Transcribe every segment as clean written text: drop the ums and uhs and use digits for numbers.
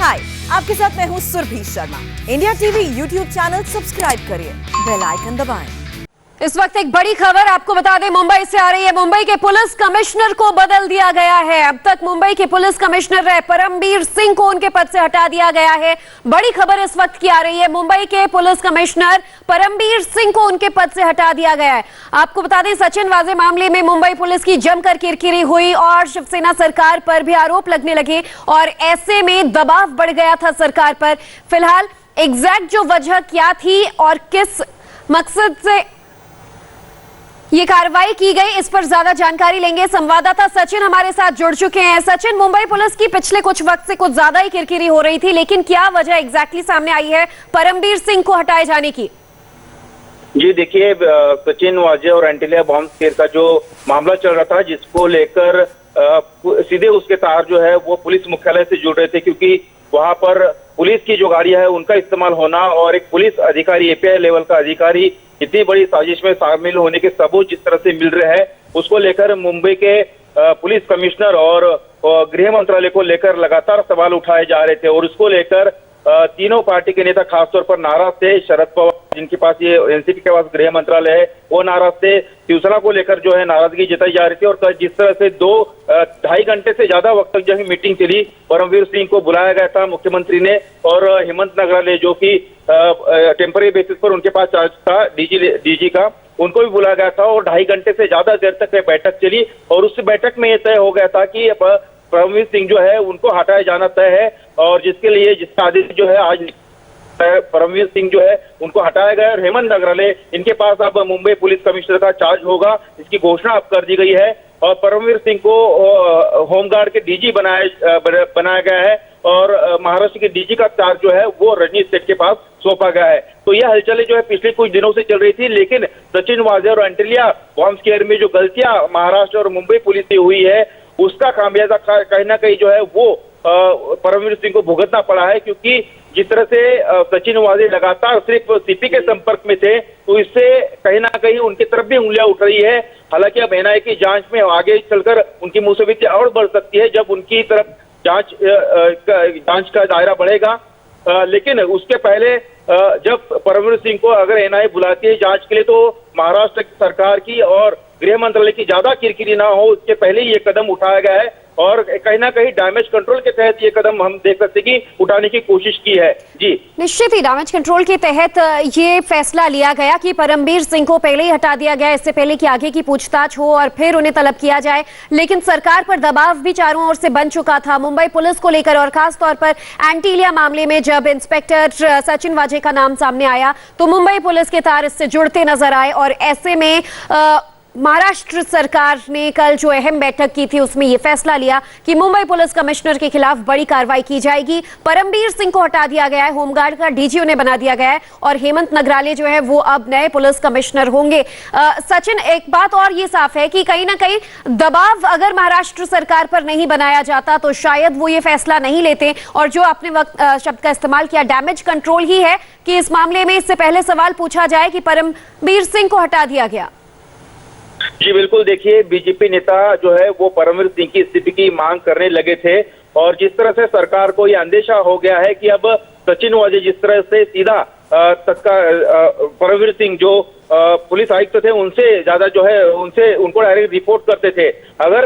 हाय, आपके साथ मैं हूँ Surabhi Sharma. India TV YouTube channel subscribe करिए, बेल आइकन दबाएं। इस वक्त एक बड़ी खबर आपको बता दें, मुंबई से आ रही है। मुंबई के पुलिस कमिश्नर को बदल दिया गया है। अब तक मुंबई के पुलिस कमिश्नर रहे परमबीर सिंह को उनके पद से हटा दिया गया है। बड़ी खबर इस वक्त की आ रही है, मुंबई के पुलिस कमिश्नर परमबीर सिंह को उनके पद से हटा दिया गया है। आपको बता दें, सचिन वाजे मामले में मुंबई पुलिस की जमकर किरकिरी हुई और शिवसेना सरकार पर भी आरोप लगने लगे और ऐसे में दबाव बढ़ गया था सरकार पर। फिलहाल एग्जैक्ट जो वजह क्या थी और किस मकसद से ये कार्रवाई की गई, इस पर ज्यादा जानकारी लेंगे। संवाददाता सचिन हमारे साथ जुड़ चुके हैं। सचिन, मुंबई पुलिस की पिछले कुछ वक्त से कुछ ज्यादा ही किरकिरी हो रही थी, लेकिन क्या वजह एग्जैक्टली सामने आई है परमबीर सिंह को हटाए जाने की? जी देखिए, सचिन वाजे और एंटीलिया बॉम्ब स्केयर का जो मामला चल रहा था, जिसको लेकर सीधे उसके तार जो है वो पुलिस मुख्यालय से जुड़ रहे थे, क्योंकि वहां पर पुलिस की जो गाड़ियां है उनका इस्तेमाल होना और एक पुलिस अधिकारी, एपीआई लेवल का अधिकारी इतनी बड़ी साजिश में शामिल होने के सबूत जिस तरह से मिल रहे हैं, उसको लेकर मुंबई के पुलिस कमिश्नर और गृह मंत्रालय को लेकर लगातार सवाल उठाए जा रहे थे। और उसको लेकर तीनों पार्टी के नेता खासतौर पर नाराज थे। शरद पवार, जिनके पास ये एनसीपी के पास गृह मंत्रालय है, वो नाराज थे। शिवसेना को लेकर जो है नाराजगी जताई जा रही थी। और जिस तरह से 2-2.5 घंटे से ज्यादा वक्त तक जो है मीटिंग चली, परमबीर सिंह को बुलाया गया था मुख्यमंत्री ने, और हेमंत नगराले जो कि टेम्पररी बेसिस पर उनके पास चार्ज था डीजी का, उनको भी बुलाया गया था। और 2.5 घंटे से ज्यादा देर तक बैठक चली और उस बैठक में यह तय हो गया था कि परमबीर सिंह जो है उनको हटाया जाना तय है, और जिसका आदेश जो है आज परमबीर सिंह जो है उनको हटाया गया। और हेमंत नगराले, इनके पास अब मुंबई पुलिस कमिश्नर का चार्ज होगा, इसकी घोषणा अब कर दी गई है। और परमबीर सिंह को होमगार्ड के डीजी बनाया गया है और महाराष्ट्र के डीजी का चार्ज जो है वो रजनीश सेठ के पास सौंपा गया है। तो यह हलचलें जो है पिछले कुछ दिनों से चल रही थी, लेकिन सचिन वाजे और एंटीलिया बॉम्ब स्केयर में जो गलतियां महाराष्ट्र और मुंबई पुलिस से हुई है, उसका खामियाजा कहीं ना कहीं जो है वो परमबीर सिंह को भुगतना पड़ा है। क्योंकि जिस तरह से सचिन वाजे लगातार सिर्फ सीपी के संपर्क में थे, तो इससे कहीं ना कहीं उनकी तरफ भी उंगलियां उठ रही है। हालांकि अब एनआईए की जांच में आगे चलकर उनकी मुसवियत और बढ़ सकती है जब उनकी तरफ जांच का दायरा बढ़ेगा। लेकिन उसके पहले जब परमबीर सिंह को अगर एनआईए बुलाती है जांच के लिए, तो महाराष्ट्र सरकार की और गृह मंत्रालय की ज्यादा किरकिरी ना हो, उसके पहले ही ये कदम उठाया गया है। और कहीं ना कहीं डैमेज कंट्रोल के तहत ये कदम हम देख सकते हैं कि उठाने की कोशिश की है। जी निश्चित ही डैमेज कंट्रोल के तहत ये फैसला लिया गया कि परमबीर सिंह को पहले ही हटा दिया गया, इससे पहले कि आगे की पूछताछ हो और फिर उन्हें तलब किया जाए। लेकिन सरकार पर दबाव भी चारों ओर से बन चुका था मुंबई पुलिस को लेकर, और खासतौर पर एंटीलिया मामले में जब इंस्पेक्टर सचिन वाजे का नाम सामने आया तो मुंबई पुलिस के तार इससे जुड़ते नजर आए। और ऐसे में महाराष्ट्र सरकार ने कल जो अहम बैठक की थी उसमें यह फैसला लिया कि मुंबई पुलिस कमिश्नर के खिलाफ बड़ी कार्रवाई की जाएगी। परमबीर सिंह को हटा दिया गया है, होमगार्ड का डीजी उन्हें बना दिया गया है, और हेमंत नगराले जो है वो अब नए पुलिस कमिश्नर होंगे। सचिन, एक बात और ये साफ है कि कहीं ना कहीं दबाव अगर महाराष्ट्र सरकार पर नहीं बनाया जाता तो शायद वो ये फैसला नहीं लेते। और जो आपने शब्द का इस्तेमाल किया, डैमेज कंट्रोल ही है कि इस मामले में इससे पहले सवाल पूछा जाए कि परमबीर सिंह को हटा दिया गया। जी बिल्कुल, देखिए बीजेपी नेता जो है वो परमबीर सिंह की इस्तीफे की मांग करने लगे थे, और जिस तरह से सरकार को ये अंदेशा हो गया है कि अब सचिन वाजे जिस तरह से सीधा परमबीर सिंह जो पुलिस आयुक्त थे उनसे ज्यादा जो है उनको डायरेक्ट रिपोर्ट करते थे, अगर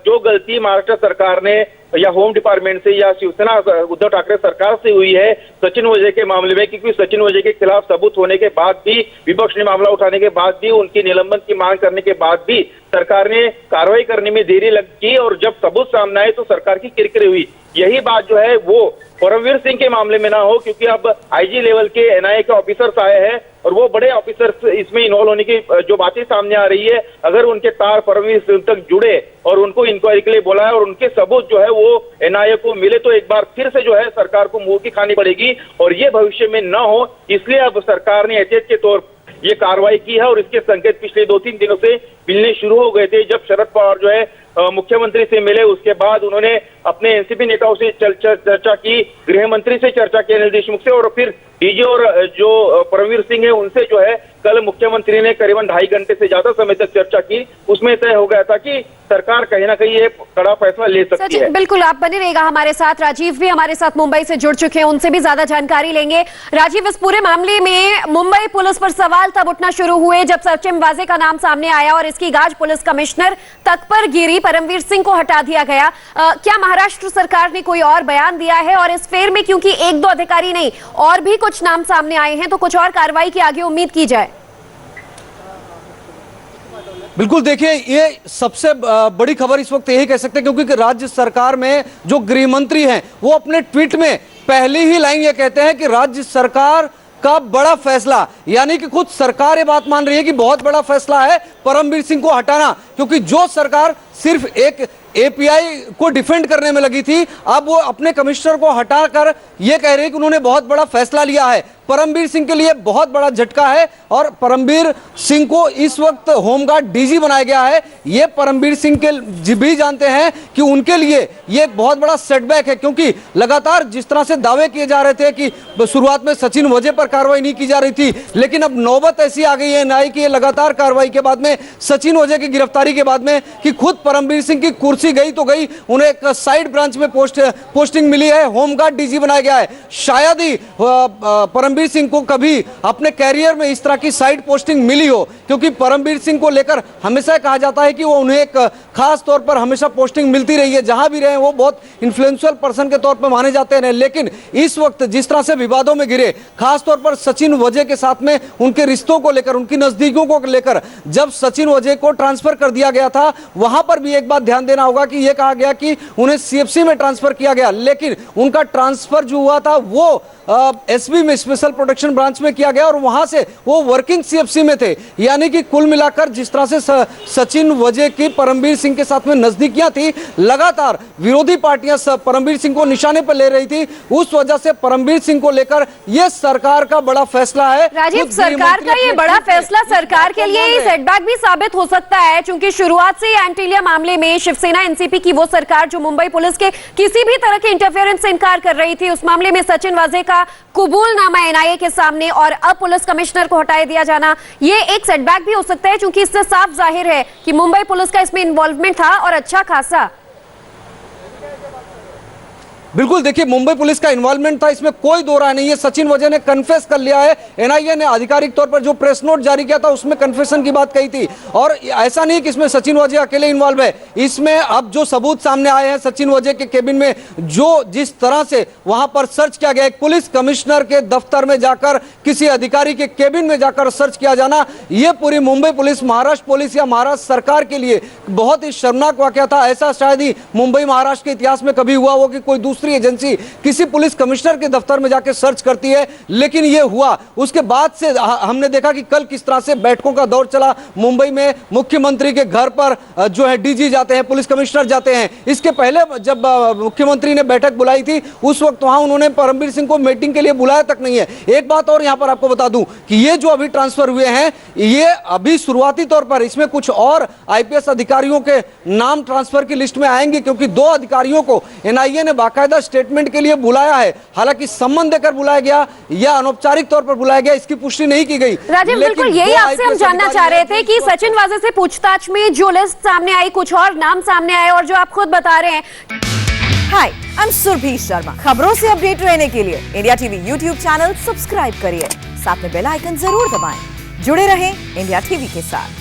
जो गलती महाराष्ट्र सरकार ने या होम डिपार्टमेंट से या शिवसेना उद्धव ठाकरे सरकार से हुई है सचिन वाजे के मामले में, क्योंकि सचिन वाजे के खिलाफ सबूत होने के बाद भी, विपक्ष ने मामला उठाने के बाद भी, उनकी निलंबन की मांग करने के बाद भी सरकार ने कार्रवाई करने में देरी लगी, और जब सबूत सामने आए तो सरकार की किरकिरी हुई। यही बात जो है वो परमबीर सिंह के मामले में ना हो, क्योंकि अब आईजी लेवल के एनआईए के ऑफिसर्स आए हैं और वो बड़े ऑफिसर्स इसमें इन्वॉल्व होने की जो बातें सामने आ रही है, अगर उनके तार परमबीर सिंह तक जुड़े और उनको इंक्वायरी के लिए बुलाया और उनके सबूत जो है वो एनआईए को मिले, तो एक बार फिर से जो है सरकार को मुंह की खानी पड़ेगी, और ये भविष्य में न हो, इसलिए अब सरकार ने एहतियात के तौर ये कार्रवाई की है। और इसके संकेत पिछले 2-3 दिनों से मिलने शुरू हो गए थे। जब शरद पवार जो है मुख्यमंत्री से मिले, उसके बाद उन्होंने अपने एनसीपी नेताओं से चर्चा की, गृह मंत्री से चर्चा की अनिल देशमुख से, और फिर डीजी और जो परमवीर सिंह है उनसे जो है कल मुख्यमंत्री ने करीबन 2.5 घंटे से ज्यादा समय तक चर्चा की। उसमें तय हो गया था कि सरकार कहीं ना कहीं ये कड़ा फैसला ले सकती है। बिल्कुल, आप बने रहेगा हमारे साथ। राजीव भी हमारे साथ मुंबई से जुड़ चुके हैं, उनसे भी ज्यादा जानकारी लेंगे। राजीव, इस पूरे मामले में मुंबई पुलिस पर सवाल तब उठना शुरू हुए जब सचिन वाजे का नाम सामने आया और इसकी गाज पुलिस कमिश्नर तक पर गिरी, परमवीर सिंह को हटा दिया गया। क्या महाराष्ट्र सरकार ने कोई और बयान दिया है? और इस फेर में क्योंकि 1-2 अधिकारी नहीं और भी कुछ नाम सामने आए हैं, तो कुछ और कार्रवाई की आगे उम्मीद की जाए? बिल्कुल, देखिए ये सबसे बड़ी खबर इस वक्त यही कह सकते हैं, क्योंकि राज्य सरकार में जो गृह मंत्री हैं वो अपने ट्वीट में पहली ही लाइन ये कहते हैं कि राज्य सरकार का बड़ा फैसला, यानी कि खुद सरकार ये बात मान रही है कि बहुत बड़ा फैसला है परमवीर सिंह को हटाना, क्योंकि जो सरकार सिर्फ एक एपीआई को डिफेंड करने में लगी थी, अब वो अपने कमिश्नर को हटाकर ये कह रही है कि उन्होंने बहुत बड़ा फैसला लिया है। परमवीर सिंह के लिए बहुत बड़ा झटका है और परमवीर सिंह को इस वक्त होमगार्ड डीजी बनाया गया है। ये परमवीर सिंह के भी जानते हैं कि उनके लिए ये एक बहुत बड़ा सेटबैक है, क्योंकि लगातार जिस तरह से दावे किए जा रहे थे कि शुरुआत में सचिन वजे पर कार्रवाई नहीं की जा रही थी, लेकिन अब नौबत ऐसी आ गई है एनआईए की लगातार कार्रवाई के बाद में, सचिन वजे की गिरफ्तारी के बाद में, कि खुद परमवीर सिंह की कुर्सी गई तो गई, उन्हें एक साइड ब्रांच में पोस्टिंग मिली है, होमगार्ड डीजी बनाया गया है। शायद ही परमवीर सिंह को कभी अपने कैरियर में इस तरह की साइड पोस्टिंग मिली हो, क्योंकि परमवीर सिंह को लेकर हमेशा कहा जाता है कि वो उन्हें एक खास तौर पर हमेशा पोस्टिंग मिलती रही है, जहां भी रहे वो बहुत इन्फ्लुएंशियल पर्सन के तौर पर माने जाते हैं। लेकिन इस वक्त जिस तरह से विवादों में घिरे, खास तौर पर सचिन वजे के साथ में उनके रिश्तों को लेकर, उनकी नजदीकियों को लेकर, जब सचिन वजे को ट्रांसफर कर दिया गया था, वहां पर भी एक बात ध्यान देना होगा कि यह कहा गया कि उन्हें सीएफसी में ट्रांसफर किया गया, लेकिन उनका ट्रांसफर जो हुआ था वो एसबी में, स्पेशल प्रोटेक्शन ब्रांच में किया गया और वहां से वो वर्किंग सीएफसी में थे। यानी कि कुल मिलाकर जिस तरह से सचिन वजे की परमवीर सिंह के साथ में नजदीकियां थी, लगातार विरोधी पार्टियां परमवीर सिंह को निशाने पर ले रही थी, उस वजह से परमवीर सिंह को लेकर यह सरकार का बड़ा फैसला है। राजीव, सरकार का ये बड़ा फैसला सरकार के लिए सेटबैक भी साबित हो सकता है, क्योंकि शुरुआत से एंटीलिया मामले में शिवसेना एनसीपी की वो सरकार जो मुंबई पुलिस के किसी भी तरह के इंटरफेरेंस से इनकार कर रही थी, उस मामले में सचिन वाजे का कबूलनामा एनआईए के सामने और अब पुलिस कमिश्नर को हटाए दिया जाना, ये एक सेटबैक भी हो सकता है, क्योंकि इससे साफ जाहिर है कि मुंबई पुलिस का इसमें इन्वॉल्वमेंट था और अच्छा खासा। बिल्कुल, देखिए मुंबई पुलिस का इन्वॉल्वमेंट था, इसमें कोई दो राय नहीं है। सचिन वजे ने कन्फेस कर लिया है, एनआईए ने आधिकारिक तौर पर जो प्रेस नोट जारी किया था उसमें कन्फेशन की बात कही थी, और ऐसा नहीं कि इसमें सचिन वजे अकेले इन्वॉल्व है। इसमें अब जो सबूत सामने आए हैं, सचिन वजे के केबिन में जो जिस तरह से वहां पर सर्च किया गया, एक पुलिस कमिश्नर के दफ्तर में जाकर किसी अधिकारी के केबिन में जाकर सर्च किया जाना, यह पूरी मुंबई पुलिस, महाराष्ट्र पुलिस या महाराष्ट्र सरकार के लिए बहुत ही शर्मनाक वाकया था। ऐसा शायद ही मुंबई महाराष्ट्र के इतिहास में कभी हुआ हो कि कोई दूसरी एजेंसी किसी पुलिस कमिश्नर के दफ्तर में जाकर सर्च करती है, लेकिन यह हुआ। उसके बाद से हमने देखा कि कल किस तरह से बैठकों का दौर चला मुंबई में, मुख्यमंत्री के घर पर जो है डीजी जाते हैं, पुलिस कमिश्नर जाते हैं। इसके पहले जब मुख्यमंत्री ने बैठक बुलाई थी, उस वक्त वहां उन्होंने परमवीर सिंह को मीटिंग के लिए बुलाया तक नहीं है। एक बात और यहां पर आपको बता दूं कि ये जो अभी ट्रांसफर हुए हैं, ये अभी शुरुआती तौर पर इसमें कुछ और आईपीएस अधिकारियों के नाम ट्रांसफर की लिस्ट में आएंगे, क्योंकि 2 अधिकारियों को एनआईए ने बाकायदा स्टेटमेंट के लिए बुलाया है। हालांकि सम्मन देकर बुलाया गया या अनौपचारिक तौर पर बुलाया गया, इसकी पुष्टि नहीं की गई। राजीव, बिल्कुल यही आपसे हम जानना चाह रहे थे कि सचिन वाजे से पूछताछ में जो लिस्ट सामने आई, कुछ और नाम सामने आए, और जो आप खुद बता रहे हैं। हाय, आई एम सुरभि शर्मा। खबरों से अपडेट रहने के लिए India TV YouTube channel subscribe करिए, साथ में बेल आइकन जरूर दबाएं। जुड़े रहें इंडिया टीवी के साथ।